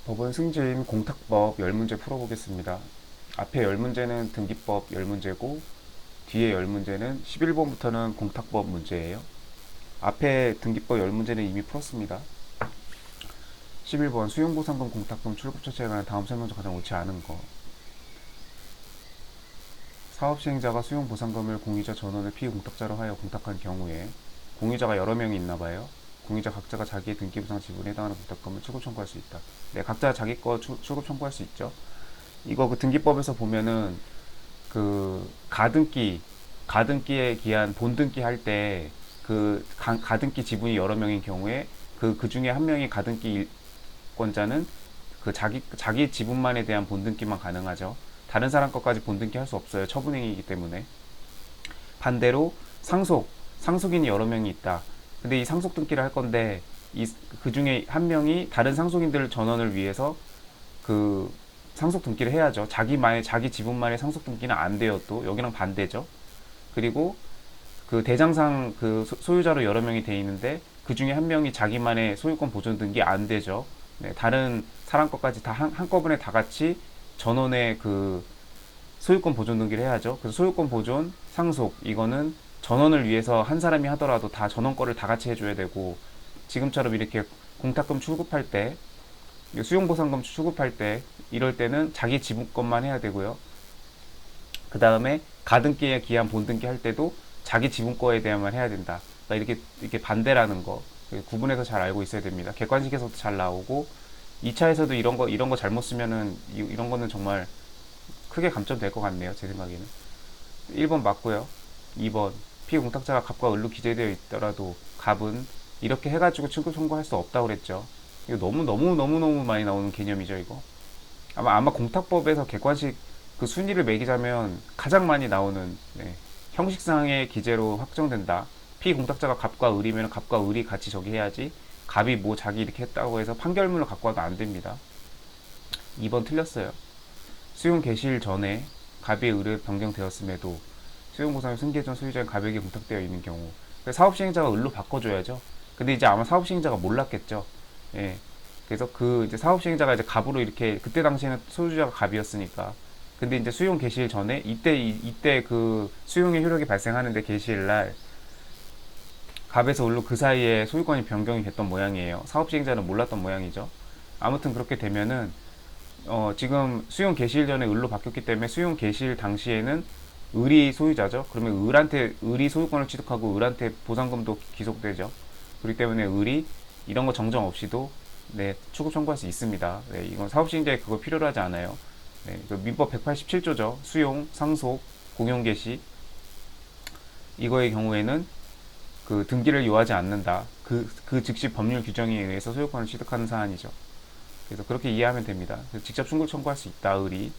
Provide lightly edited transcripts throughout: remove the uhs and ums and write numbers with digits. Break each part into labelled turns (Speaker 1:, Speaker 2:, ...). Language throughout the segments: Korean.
Speaker 1: 법원 승진 공탁법 10문제 풀어보겠습니다. 앞에 10문제는 등기법 10문제고 뒤에 10문제는 11번부터는 공탁법 문제예요. 앞에 등기법 10문제는 이미 풀었습니다. 11번 수용보상금 공탁금 출급 처치에 관한 다음 설명 중 가장 옳지 않은 거. 사업시행자가 수용보상금을 공유자 전원을 피공탁자로 하여 공탁한 경우에 공유자가 여러 명이 있나봐요. 공유자 각자가 자기의 등기부상 지분에 해당하는 공탁금을 출급 청구할 수 있다. 네, 각자 자기 거 출급 청구할 수 있죠. 이거 그 등기법에서 보면은 그 가등기에 기한 본등기 할 때 그 가등기 지분이 여러 명인 경우에 그 중에 한 명이 가등기권자는 그 자기 지분만에 대한 본등기만 가능하죠. 다른 사람 것까지 본등기 할 수 없어요. 처분행위이기 때문에. 반대로 상속인이 여러 명이 있다. 근데 이 상속 등기를 할 건데 그 중에 한 명이 다른 상속인들 전원을 위해서 그 상속 등기를 해야죠. 자기 지분만의 상속 등기는 안 돼요. 또 여기랑 반대죠. 그리고 그 대장상 그 소유자로 여러 명이 돼 있는데 그 중에 한 명이 자기만의 소유권 보존 등기 안 되죠. 네, 다른 사람 것까지 다 한꺼번에 다 같이 전원의 그 소유권 보존 등기를 해야죠. 그래서 소유권 보존, 상속 이거는 전원을 위해서 한 사람이 하더라도 다 전원 거를 다 같이 해줘야 되고 지금처럼 이렇게 공탁금 출급할 때 수용보상금 출급할 때 이럴 때는 자기 지분 것만 해야 되고요. 그 다음에 가등기에 기한 본등기 할 때도 자기 지분 거에 대한만 해야 된다. 그러니까 이렇게 반대라는 거 구분해서 잘 알고 있어야 됩니다. 객관식에서도 잘 나오고 2차에서도 이런 거 잘못 쓰면은 이런 거는 정말 크게 감점될 것 같네요. 제 생각에는. 1번 맞고요. 2번 피공탁자가 갑과 을로 기재되어 있더라도 갑은 이렇게 해가지고 출급 청구할 수 없다고 그랬죠. 이거 너무 많이 나오는 개념이죠. 이거 아마 공탁법에서 객관식 그 순위를 매기자면 가장 많이 나오는 형식상의 기재로 확정된다. 피공탁자가 갑과 을이면 갑과 을이 같이 저기 해야지 갑이 뭐 자기 이렇게 했다고 해서 판결문을 갖고 와도 안 됩니다. 2번 틀렸어요. 수용 개시일 전에 갑의 을에 변경되었음에도 수용보상의 승계 전 소유자인 갑에게 공탁되어 있는 경우 사업시행자가 을로 바꿔줘야죠. 근데 이제 아마 사업시행자가 몰랐겠죠. 예. 그래서 그 이제 사업시행자가 이제 갑으로 이렇게 그때 당시에는 소유자가 갑이었으니까. 근데 이제 수용 개시일 전에 이때 그 수용의 효력이 발생하는데 개시일 날 갑에서 을로 그 사이에 소유권이 변경이 됐던 모양이에요. 사업시행자는 몰랐던 모양이죠. 아무튼 그렇게 되면은 지금 수용 개시일 전에 을로 바뀌었기 때문에 수용 개시일 당시에는 을이 소유자죠. 그러면 을이 소유권을 취득하고 을한테 보상금도 기속되죠. 그렇기 때문에 을이 이런 거 정정 없이도 출급 청구할 수 있습니다. 이건 사업시행자에 그거 필요로 하지 않아요. 민법 187조죠. 수용, 상속, 공용 개시 이거의 경우에는 그 등기를 요하지 않는다. 그 즉시 법률 규정에 의해서 소유권을 취득하는 사안이죠. 그래서 그렇게 이해하면 됩니다. 직접 출급 청구할 수 있다. 을이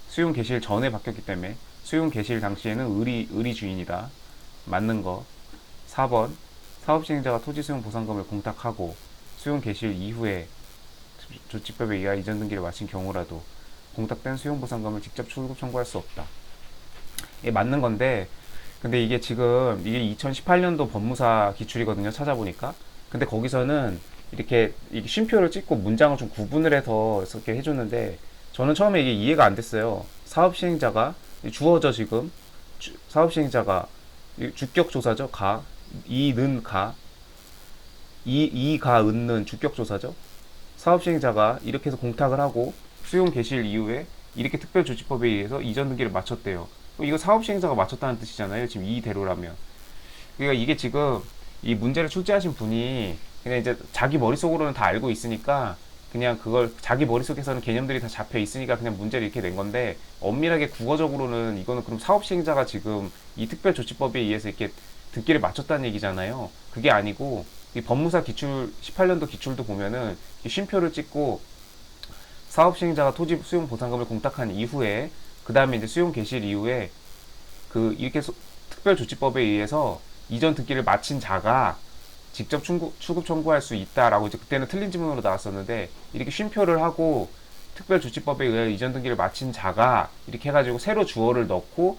Speaker 1: 수용 개시일 전에 바뀌었기 때문에 수용 개시일 당시에는 을이 주인이다. 맞는 거. 4번 사업시행자가 토지 수용 보상금을 공탁하고 수용 개시일 이후에 조치법에 의하 이전 등기를 마친 경우라도 공탁된 수용 보상금을 직접 출급 청구할 수 없다. 이게 맞는 건데 근데 이게 지금 이게 2018년도 법무사 기출이거든요. 찾아보니까. 근데 거기서는 이렇게 쉼표를 찍고 문장을 좀 구분을 해서 이렇게 해줬는데 저는 처음에 이게 이해가 안 됐어요. 사업시행자가 주어져 지금 사업시행자가 주격조사죠. 이는 은는 주격조사죠. 사업시행자가 이렇게 해서 공탁을 하고 수용 개시일 이후에 이렇게 특별조치법에 의해서 이전 등기를 마쳤대요. 이거 사업시행자가 마쳤다는 뜻이잖아요. 지금 이대로라면. 그러니까 이게 지금 이 문제를 출제하신 분이 그냥 이제 자기 머릿속으로는 다 알고 있으니까 그냥 그걸 자기 머릿속에서는 개념들이 다 잡혀 있으니까 그냥 문제를 이렇게 낸 건데 엄밀하게 국어적으로는 이거는 그럼 사업시행자가 지금 이 특별조치법에 의해서 이렇게 등기를 마쳤다는 얘기잖아요. 그게 아니고 이 법무사 기출 18년도 기출도 보면은 쉼표를 찍고 사업시행자가 토지 수용 보상금을 공탁한 이후에 그 다음에 이제 수용 개시일 이후에 이렇게 특별조치법에 의해서 이전 등기를 마친 자가 직접 출급 청구할 수 있다라고 이제 그때는 틀린 지문으로 나왔었는데 이렇게 쉼표를 하고 특별조치법에 의해 이전 등기를 마친 자가 이렇게 해가지고 새로 주어를 넣고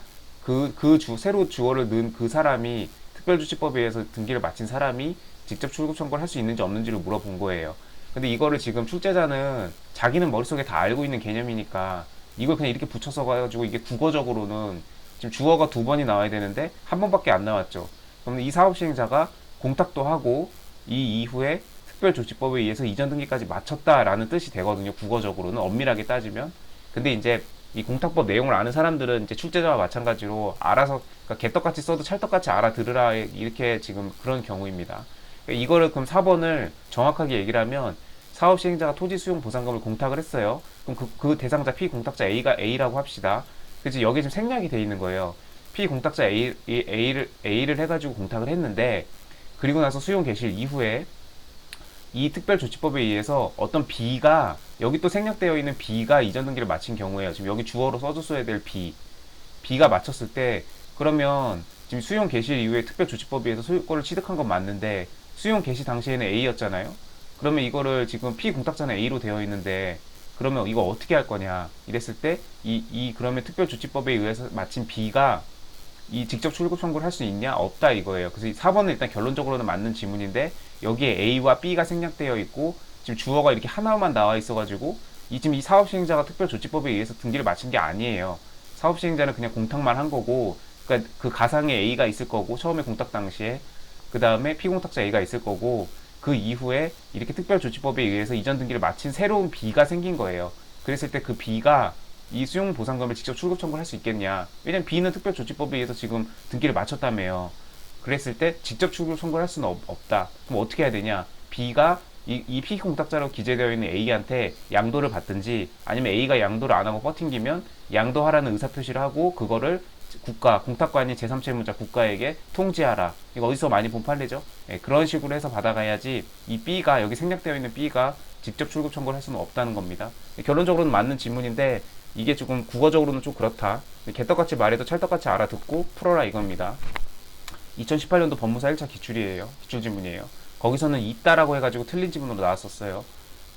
Speaker 1: 새로 주어를 넣은 그 사람이 특별조치법에 의해서 등기를 마친 사람이 직접 출급 청구를 할 수 있는지 없는지를 물어본 거예요. 근데 이거를 지금 출제자는 자기는 머릿속에 다 알고 있는 개념이니까 이걸 그냥 이렇게 붙여서 가지고 이게 국어적으로는 지금 주어가 두 번이 나와야 되는데 한 번밖에 안 나왔죠. 그러면 이 사업 시행자가 공탁도 하고 이 이후에 특별조치법에 의해서 이전 등기까지 마쳤다라는 뜻이 되거든요. 국어적으로는 엄밀하게 따지면. 근데 이제 이 공탁법 내용을 아는 사람들은 이제 출제자와 마찬가지로 알아서, 그러니까 개떡같이 써도 찰떡같이 알아들으라, 이렇게 지금 그런 경우입니다. 그러니까 이거를 그럼 4번을 정확하게 얘기를 하면 사업 시행자가 토지 수용 보상금을 공탁을 했어요. 그럼 그 대상자 피공탁자 A가 A라고 합시다. 그치, 여기 지금 생략이 돼 있는 거예요. 피공탁자 A를 해가지고 공탁을 했는데, 그리고 나서 수용 개시일 이후에 이 특별조치법에 의해서 어떤 B가, 여기 또 생략되어 있는 B가 이전 등기를 마친 경우에요. 지금 여기 주어로 써줬어야 될 B가 마쳤을 때, 그러면 지금 수용 개시 이후에 특별조치법에 의해서 소유권을 취득한 건 맞는데 수용 개시 당시에는 A였잖아요. 그러면 이거를 지금 피공탁자는 A로 되어 있는데 그러면 이거 어떻게 할 거냐 이랬을 때 그러면 특별조치법에 의해서 마친 B가 이 직접 출급 청구를 할 수 있냐? 없다 이거예요. 그래서 4번은 일단 결론적으로는 맞는 지문인데 여기에 A와 B가 생략되어 있고 지금 주어가 이렇게 하나만 나와 있어가지고 지금 이 사업시행자가 특별조치법에 의해서 등기를 마친 게 아니에요. 사업시행자는 그냥 공탁만 한 거고, 그러니까 그 가상에 A가 있을 거고 처음에 공탁 당시에, 그 다음에 피공탁자 A가 있을 거고, 그 이후에 이렇게 특별조치법에 의해서 이전 등기를 마친 새로운 B가 생긴 거예요. 그랬을 때 그 B가 이 수용 보상금을 직접 출급 청구를 할 수 있겠냐? 왜냐면 B는 특별조치법에 의해서 지금 등기를 마쳤다며요. 그랬을 때 직접 출급 청구를 할 수는 없다. 그럼 어떻게 해야 되냐? B가 이 피공탁자로 기재되어 있는 A한테 양도를 받든지, 아니면 A가 양도를 안 하고 버팅기면 양도하라는 의사표시를 하고 그거를 공탁관이 제3채무자 국가에게 통지하라. 이거 어디서 많이 본 판례죠? 예, 그런 식으로 해서 받아가야지 이 B가, 여기 생략되어 있는 B가 직접 출급 청구를 할 수는 없다는 겁니다. 결론적으로는 맞는 질문인데 이게 조금 국어적으로는 좀 그렇다. 개떡같이 말해도 찰떡같이 알아듣고 풀어라 이겁니다. 2018년도 법무사 1차 기출이에요. 기출지문이에요. 거기서는 있다라고 해가지고 틀린 지문으로 나왔었어요.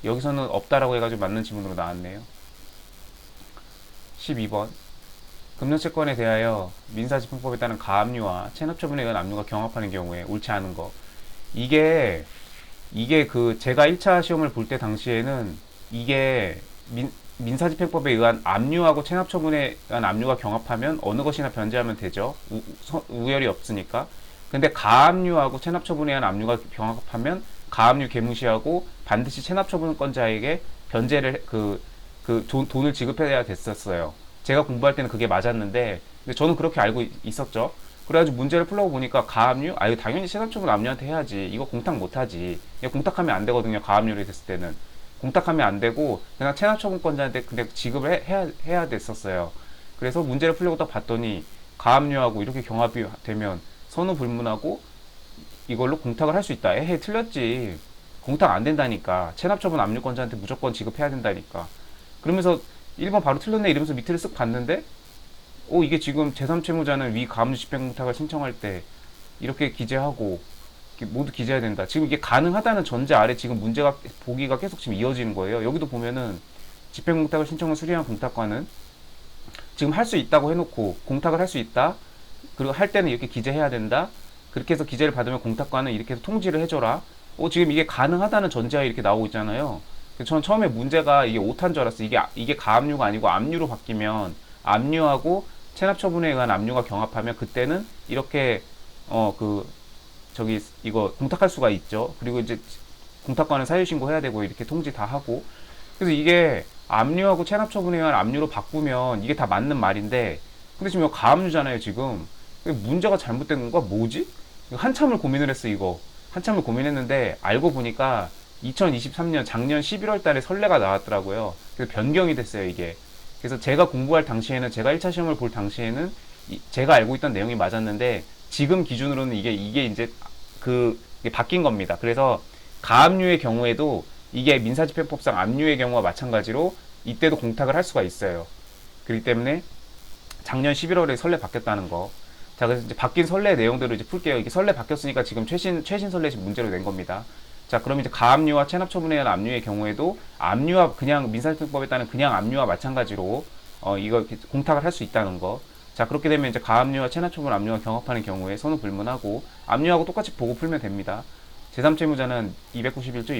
Speaker 1: 여기서는 없다라고 해가지고 맞는 지문으로 나왔네요. 12번. 금전채권에 대하여 민사집행법에 따른 가압류와 체납처분에 의한 압류가 경합하는 경우에 옳지 않은 거. 이게 제가 1차 시험을 볼 때 당시에는 이게 민사집행법에 의한 압류하고 체납처분에 의한 압류가 경합하면 어느 것이나 변제하면 되죠. 우열이 없으니까. 근데 가압류하고 체납처분에 의한 압류가 경합하면 가압류 개무시하고 반드시 체납처분권자에게 변제를 돈을 지급해야 됐었어요. 제가 공부할 때는 그게 맞았는데, 근데 저는 그렇게 알고 있었죠. 그래가지고 문제를 풀려고 보니까 가압류? 이거 당연히 체납처분 압류한테 해야지. 이거 공탁 못하지. 공탁하면 안 되거든요. 가압류를 됐을 때는. 공탁하면 안 되고 그냥 체납처분권자한테 근데 지급을 해야 됐었어요. 그래서 문제를 풀려고 딱 봤더니 가압류하고 이렇게 경합이 되면 선후 불문하고 이걸로 공탁을 할 수 있다. 틀렸지. 공탁 안 된다니까. 체납처분 압류권자한테 무조건 지급해야 된다니까. 그러면서 1번 바로 틀렸네 이러면서 밑을 쓱 봤는데 이게 지금 제3채무자는 위 가압류 집행공탁을 신청할 때 이렇게 기재하고 모두 기재해야 된다. 지금 이게 가능하다는 전제 아래 지금 문제가 보기가 계속 지금 이어지는 거예요. 여기도 보면은 집행공탁을 신청을 수리한 공탁관은 지금 할 수 있다고 해놓고 공탁을 할 수 있다. 그리고 할 때는 이렇게 기재해야 된다. 그렇게 해서 기재를 받으면 공탁관은 이렇게 해서 통지를 해줘라. 지금 이게 가능하다는 전제하에 이렇게 나오고 있잖아요. 저는 처음에 문제가 이게 오타인 줄 알았어요. 이게 가압류가 아니고 압류로 바뀌면 압류하고 체납처분에 의한 압류가 경합하면 그때는 이렇게 이거 공탁할 수가 있죠. 그리고 이제 공탁관은 사유신고 해야 되고 이렇게 통지 다 하고. 그래서 이게 압류하고 체납처분에 의한 압류로 바꾸면 이게 다 맞는 말인데, 근데 지금 이거 가압류잖아요 지금. 문제가 잘못된 건가? 뭐지? 한참을 고민을 했어 이거. 한참을 고민했는데 알고 보니까 2023년 작년 11월 달에 선례가 나왔더라고요. 그래서 변경이 됐어요 이게. 그래서 제가 공부할 당시에는, 제가 1차 시험을 볼 당시에는 제가 알고 있던 내용이 맞았는데 지금 기준으로는 이게 이제 이게 바뀐 겁니다. 그래서 가압류의 경우에도 이게 민사집행법상 압류의 경우와 마찬가지로 이때도 공탁을 할 수가 있어요. 그렇기 때문에 작년 11월에 선례 바뀌었다는 거. 자, 그래서 이제 바뀐 선례 내용들을 이제 풀게요. 이게 선례 바뀌었으니까 지금 최신 선례 문제로 낸 겁니다. 자, 그럼 이제 가압류와 체납처분에 의한 압류의 경우에도 압류와 그냥 민사집행법에 따른 그냥 압류와 마찬가지로 이거 공탁을 할 수 있다는 거. 자, 그렇게 되면 이제 가압류와 체납처분 압류가 경합하는 경우에 선후 불문하고 압류하고 똑같이 보고 풀면 됩니다. 제3채무자는 291조,